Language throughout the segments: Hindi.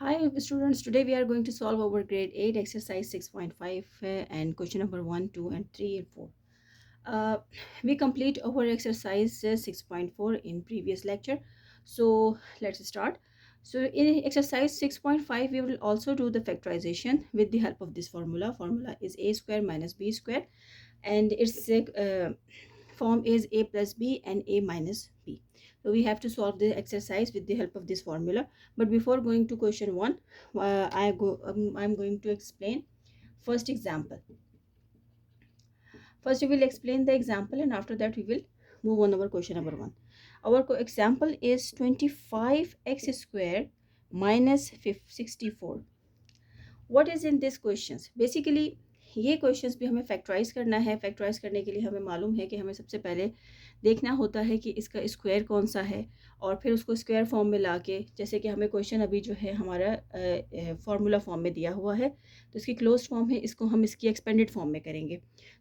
Hi students, today we are going to solve our grade 8 exercise 6.5 and question number 1, 2 and 3 and 4. Uh, we complete our exercise 6.4 in previous lecture. So let's start. So in exercise 6.5 we will also do the factorization with the help of this formula. Formula is a square minus b square and its form is a plus b and a minus b. So we have to solve the exercise with the help of this formula. But before going to question 1, I'm going to explain first example. First we will explain the example and after that we will move on our question number 1. Our example is 25x square minus 64. What is in this questions basically ये क्वेश्चंस भी हमें फैक्टराइज करना है। फैक्टराइज करने के लिए हमें मालूम है कि हमें सबसे पहले देखना होता है कि इसका स्क्वायर कौन सा है और फिर उसको स्क्वायर फॉर्म में लाके, जैसे कि हमें क्वेश्चन अभी जो है हमारा फार्मूला फॉर्म में दिया हुआ है तो इसकी क्लोज्ड फॉर्म है, इसको हम इसकी एक्सपेंडेड फॉर्म में करेंगे।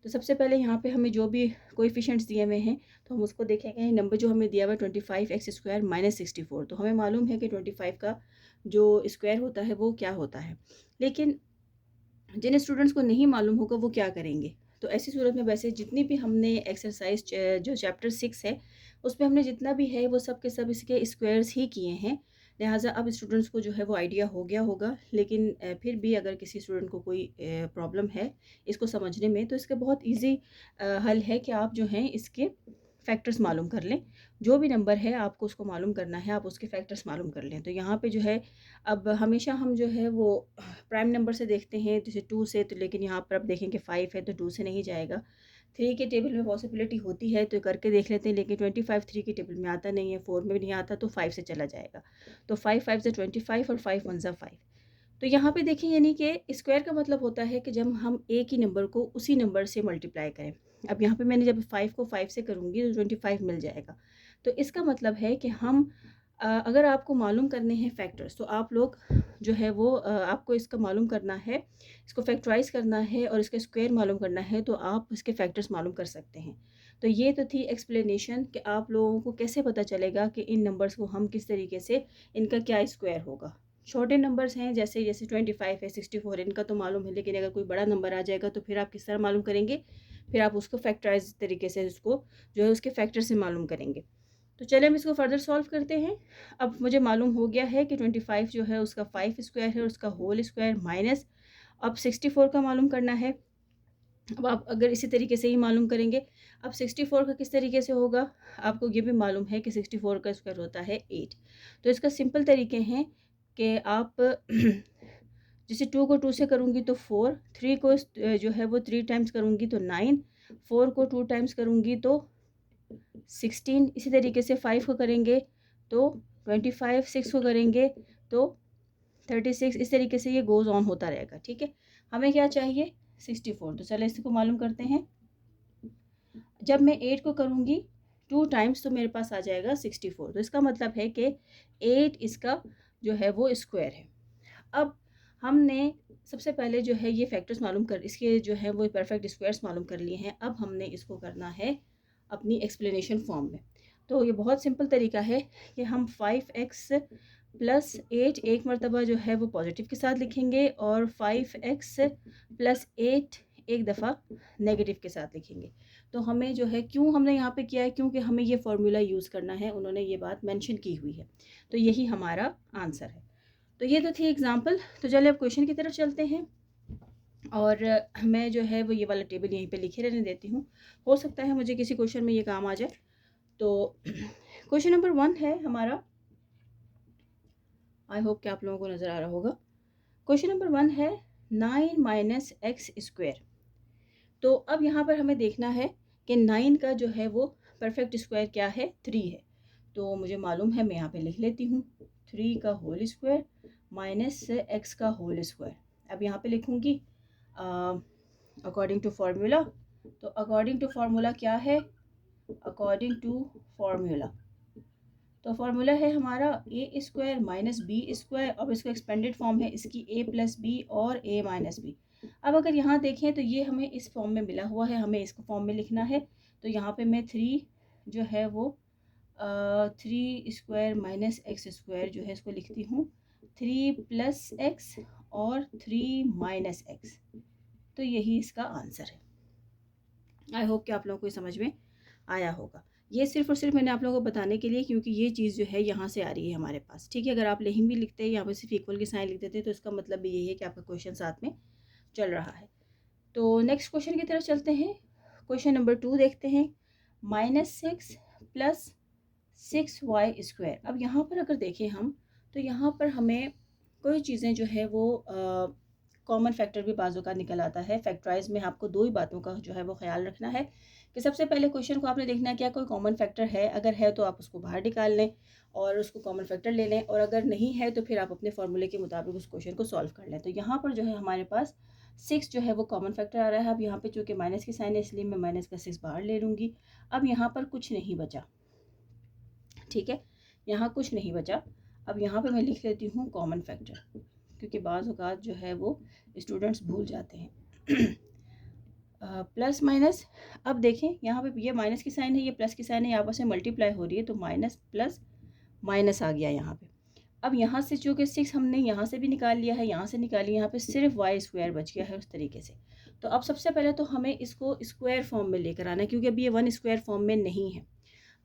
तो सबसे पहले यहाँ पे हमें जो भी कोएफिशिएंट्स दिए हुए हैं तो हम उसको देखेंगे। नंबर जो हमें दिया हुआ है 25x स्क्वायर माइनस 64, तो हमें मालूम है कि 25 का जो स्क्वायर होता है वो क्या होता है। लेकिन जिन स्टूडेंट्स को नहीं मालूम होगा वो क्या करेंगे, तो ऐसी सूरत में वैसे जितनी भी हमने एक्सरसाइज जो चैप्टर 6 है उसमें हमने जितना भी है वो सब के सब इसके स्क्वायर्स ही किए हैं। लिहाजा अब स्टूडेंट्स को जो है वो आइडिया हो गया होगा। लेकिन फिर भी अगर किसी स्टूडेंट को कोई प्रॉब्लम है इसको समझने में तो इसका बहुत इजी हल है कि आप जो हैं इसके फैक्टर्स मालूम कर लें। जो भी नंबर है आपको उसको मालूम करना है, आप उसके फैक्टर्स मालूम कर लें। तो यहाँ पे जो है अब हमेशा हम जो है वो प्राइम नंबर से देखते हैं, जैसे 2 से, तो लेकिन यहाँ पर अब देखें कि 5 है तो 2 से नहीं जाएगा। 3 के टेबल में पॉसिबिलिटी होती है तो करके देख लेते हैं, लेकिन 25 3 के टेबल में आता नहीं है, 4 में भी नहीं आता, तो 5 से चला जाएगा। तो 5 5 से 25 और 5 1 ज़ा 5। तो यहाँ पे देखिए यानी कि स्क्वायर का मतलब होता है कि जब हम एक ही नंबर को उसी नंबर से मल्टीप्लाई करें। अब यहाँ पे मैंने जब 5 को 5 से करूँगी तो 25 मिल जाएगा। तो इसका मतलब है कि हम अगर आपको मालूम करने हैं फैक्टर्स तो आप लोग जो है वो आपको इसका मालूम करना है, इसको फैक्टराइज करना है और इसका स्क्वायर मालूम करना है, तो आप इसके फैक्टर्स मालूम कर सकते हैं। तो ये तो थी एक्सप्लेनेशन कि आप लोगों को कैसे पता चलेगा कि इन नंबर्स को हम किस तरीके से, इनका क्या स्क्वायर होगा। छोटे नंबर्स हैं जैसे जैसे 25 है, 64, इनका तो मालूम है, लेकिन अगर कोई बड़ा नंबर आ जाएगा तो फिर आप किस तरह मालूम करेंगे, फिर आप उसको फैक्टराइज तरीके से उसको जो है उसके फैक्टर से मालूम करेंगे। तो चलिए हम इसको फर्दर सॉल्व करते हैं। अब मुझे मालूम हो गया है कि 25 जो है उसका 5 स्क्वायर है, उसका होल स्क्वायर माइनस, अब 64 का मालूम करना है। अब आप अगर इसी तरीके से ही मालूम करेंगे, अब 64 का किस तरीके से होगा, आपको ये भी मालूम है कि 64 का स्क्वायर होता है 8। तो इसका सिंपल तरीके हैं कि आप जैसे 2 को 2 से करूँगी तो 4, 3 को जो है वो 3 टाइम्स करूँगी तो 9, 4 को 2 टाइम्स करूँगी तो 16, इसी तरीके से 5 को करेंगे तो 25, 6 को करेंगे तो 36, इस तरीके से ये गोज़ ऑन होता रहेगा। ठीक है, हमें क्या चाहिए 64। तो चलो इसको मालूम करते हैं। जब मैं 8 को करूँगी 2 टाइम्स तो मेरे पास आ जाएगा 64। तो इसका मतलब है कि 8 इसका जो है वो स्क्वायर है। अब हमने सबसे पहले जो है ये फैक्टर्स मालूम कर, इसके जो है वो परफेक्ट स्क्वायर्स मालूम कर लिए हैं। अब हमने इसको करना है अपनी एक्सप्लेनेशन फॉर्म में। तो ये बहुत सिंपल तरीका है कि हम 5x प्लस 8 एक मरतबा जो है वो पॉजिटिव के साथ लिखेंगे और 5x प्लस 8 एक दफ़ा नेगेटिव के साथ लिखेंगे। तो हमें जो है क्यों हमने यहाँ पे किया है, क्योंकि हमें ये फार्मूला यूज़ करना है, उन्होंने ये बात मेंशन की हुई है। तो यही हमारा आंसर है। तो ये तो थी एग्जाम्पल। तो चलिए अब क्वेश्चन की तरफ चलते हैं और मैं जो है वो ये वाला टेबल यहीं पे लिखे रहने देती हूँ। हो सकता है मुझे किसी क्वेश्चन में ये काम आ जाए। तो क्वेश्चन नंबर 1 है हमारा, आई होप कि आप लोगों को नज़र आ रहा होगा। क्वेश्चन नंबर 1 है 9 माइनस एक्स स्क्वायर। तो अब यहाँ पर हमें देखना है कि 9 का जो है वो परफेक्ट स्क्वायर क्या है, 3 है। तो मुझे मालूम है, मैं यहाँ पे लिख लेती हूँ 3 का होल स्क्वायर माइनस एक्स का होल स्क्वायर। अब यहाँ पे लिखूँगी अकॉर्डिंग टू फार्मूला। तो अकॉर्डिंग टू फार्मूला क्या है, अकॉर्डिंग टू फार्मूला तो फार्मूला है हमारा ए स्क्वायर माइनस बी स्क्वायर। अब इसको एक्सपेंडेड फॉर्म है इसकी ए प्लस बी और ए माइनस बी। अब अगर यहाँ देखें तो ये हमें इस फॉर्म में मिला हुआ है, हमें इसको फॉर्म में लिखना है। तो यहाँ पे मैं 3 जो है वो 3 स्क्वायर माइनस एक्स स्क्वायर जो है इसको लिखती हूँ 3 प्लस एक्स और 3 माइनस एक्स। तो यही इसका आंसर है। आई होप कि आप लोगों को समझ में आया होगा। ये सिर्फ और सिर्फ मैंने आप लोगों को बताने के लिए, क्योंकि ये चीज़ जो है यहाँ से आ रही है हमारे पास, ठीक है। अगर आप लेहिम भी लिखते हैं, यहाँ पर सिर्फ इक्वल की साइन लिख देते हैं, तो इसका मतलब भी यही है कि आपका क्वेश्चन साथ में चल रहा है। तो नेक्स्ट क्वेश्चन की तरफ चलते हैं। क्वेश्चन नंबर 2 देखते हैं। -6 प्लस 6y²। अब यहाँ पर अगर देखें हम, तो यहाँ पर हमें कोई चीज़ें जो है वो कॉमन फैक्टर भी बाजू का निकल आता है। फैक्टराइज में आपको दो ही बातों का जो है वो ख्याल रखना है कि सबसे पहले क्वेश्चन को आपने देखना है क्या कोई कॉमन फैक्टर है। अगर है तो आप उसको बाहर निकाल लें और उसको कॉमन फैक्टर ले लें, और अगर नहीं है तो फिर आप अपने फॉर्मूले के मुताबिक उस क्वेश्चन को सॉल्व कर लें। तो यहाँ पर जो है हमारे पास 6 जो है वो कॉमन फैक्टर आ रहा है। अब यहाँ पे चूँकि माइनस की साइन है, इसलिए मैं माइनस का 6 बाहर ले लूँगी। अब यहाँ पर कुछ नहीं बचा, ठीक है, यहाँ कुछ नहीं बचा। अब यहाँ पे मैं लिख लेती हूँ कॉमन फैक्टर, क्योंकि बाज़ औक़ात जो है वो स्टूडेंट्स भूल जाते हैं। प्लस माइनस, अब देखें यहाँ पे ये माइनस की साइन है, ये प्लस की साइन है, आपस में मल्टीप्लाई हो रही है, तो माइनस प्लस माइनस आ गया यहाँ पे। अब यहाँ से चूँकि 6 हमने यहाँ से भी निकाल लिया है, यहाँ से निकाली, यहाँ पे सिर्फ y² बच गया है उस तरीके से। तो अब सबसे पहले तो हमें इसको स्क्वायर फॉर्म में लेकर आना है, क्योंकि अभी ये 1 स्क्वायर फॉर्म में नहीं है।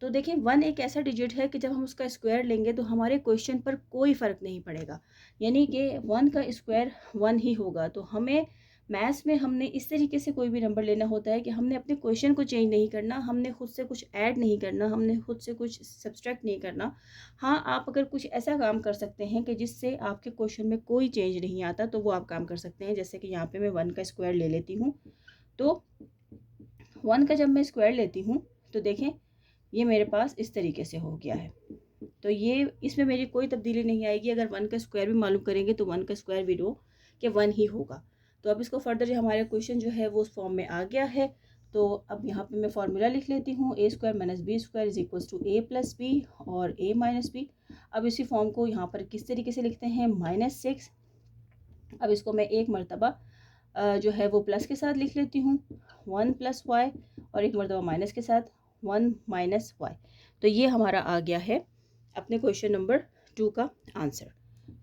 तो देखिए 1 एक ऐसा डिजिट है कि जब हम उसका स्क्वायर लेंगे तो हमारे क्वेश्चन पर कोई फ़र्क नहीं पड़ेगा, यानी कि 1 का स्क्वायर 1 ही होगा। तो हमें मैथ्स में हमने इस तरीके से कोई भी नंबर लेना होता है कि हमने अपने क्वेश्चन को चेंज नहीं करना, हमने खुद से कुछ ऐड नहीं करना, हमने खुद से कुछ सब्सट्रैक्ट नहीं करना। हाँ, आप अगर कुछ ऐसा काम कर सकते हैं कि जिससे आपके क्वेश्चन में कोई चेंज नहीं आता, तो वो आप काम कर सकते हैं। जैसे कि यहाँ पे मैं 1 का स्क्वायर ले लेती हूँ, तो 1 का जब मैं स्क्वायर लेती हूँ तो देखें ये मेरे पास इस तरीके से हो गया है। तो ये इसमें मेरी कोई तब्दीली नहीं आएगी। अगर 1 का स्क्वायर भी मालूम करेंगे तो 1 का स्क्वायर भी नो कि 1 ही होगा। तो अब इसको फर्दर जो हमारे क्वेश्चन जो है वो उस फॉर्म में आ गया है। तो अब यहाँ पे मैं फार्मूला लिख लेती हूँ, a² - b² is equals to a + b और a - b। अब इसी फॉर्म को यहाँ पर किस तरीके से लिखते हैं, -6। अब इसको मैं एक मरतबा जो है वो प्लस के साथ लिख लेती हूँ, 1 + y, और एक मरतबा माइनस के साथ 1 - y। तो ये हमारा आ गया है अपने क्वेश्चन नंबर 2 का आंसर।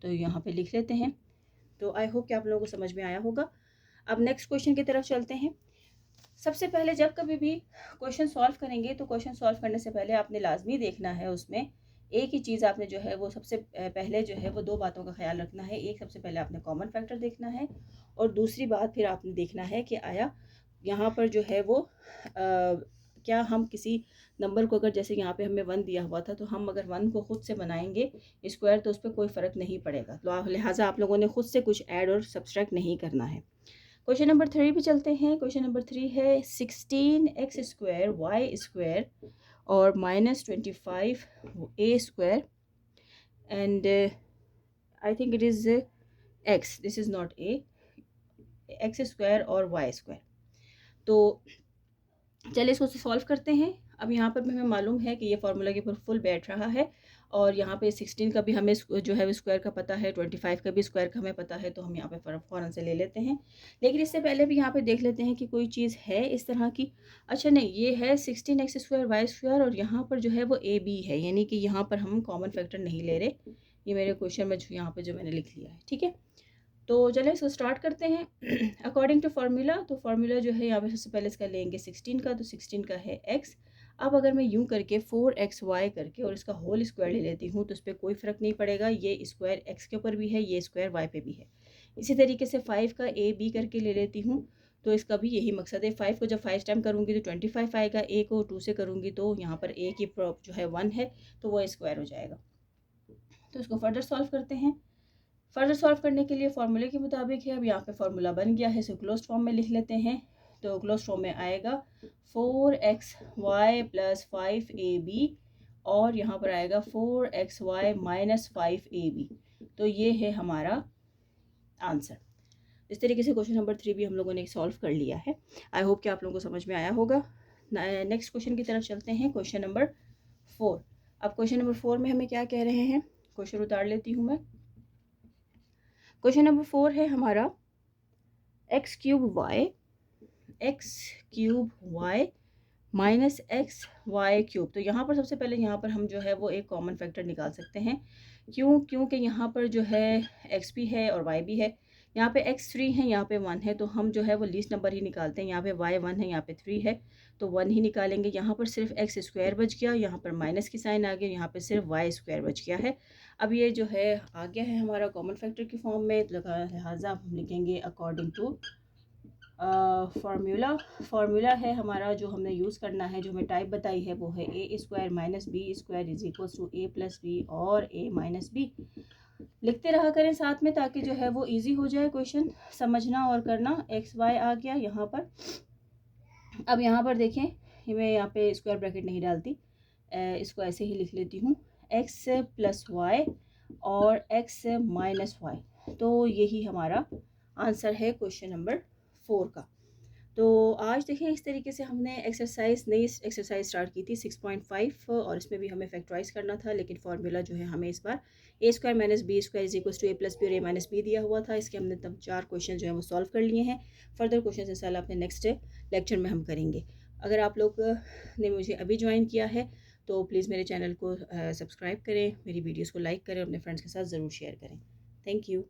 तो यहाँ पे लिख लेते हैं। तो आई होप कि आप लोगों को समझ में आया होगा। अब नेक्स्ट क्वेश्चन की तरफ चलते हैं। सबसे पहले जब कभी भी क्वेश्चन सॉल्व करेंगे तो क्वेश्चन सॉल्व करने से पहले आपने लाजमी देखना है, उसमें एक ही चीज़ आपने जो है वो सबसे पहले जो है वो दो बातों का ख्याल रखना है। एक, सबसे पहले आपने कॉमन फैक्टर देखना है, और दूसरी बात फिर आपने देखना है कि आया यहाँ पर जो है वो क्या हम किसी नंबर को, अगर जैसे यहाँ पे हमें 1 दिया हुआ था, तो हम अगर 1 को खुद से बनाएंगे स्क्वायर तो उस पर कोई फ़र्क नहीं पड़ेगा। तो लिहाजा आप लोगों ने खुद से कुछ ऐड और सब्सट्रैक्ट नहीं करना है। क्वेश्चन नंबर 3 पे चलते हैं। क्वेश्चन नंबर 3 है 16x² y² और -25a² and I think it is x, this is not a, x² और y²। तो चलिए इसको सॉल्व करते हैं। अब यहाँ पर हमें मालूम है कि ये फार्मूला के ऊपर फुल बैठ रहा है, और यहाँ पे 16 का भी हमें जो है स्क्वायर का पता है, 25 का भी स्क्वायर का हमें पता है, तो हम यहाँ पे फ़ौरन से ले लेते हैं। लेकिन इससे पहले भी यहाँ पे देख लेते हैं कि कोई चीज़ है इस तरह की। अच्छा नहीं, ये है 16x² y² और यहाँ पर जो है वो a b है, यानी कि यहाँ पर हम कॉमन फैक्टर नहीं ले रहे। ये मेरे क्वेश्चन में जो यहाँ पर जो मैंने लिख लिया है, ठीक है। तो चलिए इसको स्टार्ट करते हैं अकॉर्डिंग टू फार्मूला। तो फार्मूला जो है यहाँ पे सबसे पहले इसका लेंगे 16 का, तो 16 का है x। अब अगर मैं यूं करके 4xy करके और इसका होल स्क्वायर ले लेती हूँ तो इस पर कोई फ़र्क नहीं पड़ेगा। ये स्क्वायर x के ऊपर भी है, ये स्क्वायर y पे भी है। इसी तरीके से 5 का a b करके ले लेती हूँ, तो इसका भी यही मकसद है। 5 को जब 5 टाइम करूँगी तो 25 आएगा, a को 2 से करूँगी तो यहाँ पर a की जो है 1 है, तो वो स्क्वायर हो जाएगा। तो इसको फर्दर सॉल्व करते हैं। फर्दर सॉल्व करने के लिए फार्मूले के मुताबिक है। अब यहाँ पे फार्मूला बन गया है, इसे क्लोज्ड फॉर्म में लिख लेते हैं। तो क्लोज्ड फॉर्म में आएगा 4xy + 5ab और यहाँ पर आएगा 4xy - 5ab। तो ये है हमारा आंसर। इस तरीके से क्वेश्चन नंबर 3 भी हम लोगों ने सॉल्व कर लिया है। आई होप कि आप लोगों को समझ में आया होगा। नेक्स्ट क्वेश्चन की तरफ चलते हैं, क्वेश्चन नंबर 4। अब क्वेश्चन नंबर 4 में हमें क्या कह रहे हैं, क्वेश्चन उतार लेती हूँ मैं। क्वेश्चन नंबर 4 है हमारा x³ y - xy³ तो यहाँ पर सबसे पहले यहाँ पर हम जो है वो एक कॉमन फैक्टर निकाल सकते हैं क्योंकि यहाँ पर जो है एक्स भी है और वाई भी है। यहाँ पे एक्स 3 है, यहाँ पे 1 है, तो हम जो है वो लीस्ट नंबर ही निकालते हैं। यहाँ पे वाई 1 है, यहाँ पे 3 है, तो 1 ही निकालेंगे। यहाँ पर सिर्फ एक्स स्क्वायर बच गया, यहाँ पर माइनस की साइन आ गया, यहाँ पे सिर्फ वाई स्क्वायर बच गया है। अब ये जो है आ गया है हमारा कॉमन फैक्टर की फॉर्म में, लिहाजा हम लिखेंगे अकॉर्डिंग टू फार्मूला है हमारा जो हमने यूज़ करना है, जो हमें टाइप बताई है वो है A square minus B square is equal to A plus B और ए माइनस बी। लिखते रहा करें साथ में ताकि जो है वो इजी हो जाए क्वेश्चन समझना और करना। एक्स वाई आ गया यहाँ पर। अब यहाँ पर देखें, मैं यहाँ पे स्क्वायर ब्रैकेट नहीं डालती, इसको ऐसे ही लिख लेती हूँ, एक्स प्लस वाई और एक्स माइनस वाई। तो यही हमारा आंसर है क्वेश्चन नंबर 4 का। तो आज देखें इस तरीके से हमने नई एक्सरसाइज स्टार्ट की थी 6.5, और इसमें भी हमें फैक्टराइज करना था, लेकिन फार्मूला जो है हमें इस बार A square minus B square is equal to A plus B और ए माइनस बी दिया हुआ था। इसके हमने तब 4 क्वेश्चन जो है वो सॉल्व कर लिए हैं। फर्दर क्वेश्चन इंशाल्लाह अपने नेक्स्ट लेक्चर में हम करेंगे। अगर आप लोग ने मुझे अभी ज्वाइन किया है तो प्लीज़ मेरे चैनल को सब्सक्राइब करें, मेरी वीडियोज़ को लाइक करें, अपने फ्रेंड्स के साथ ज़रूर शेयर करें। Thank you.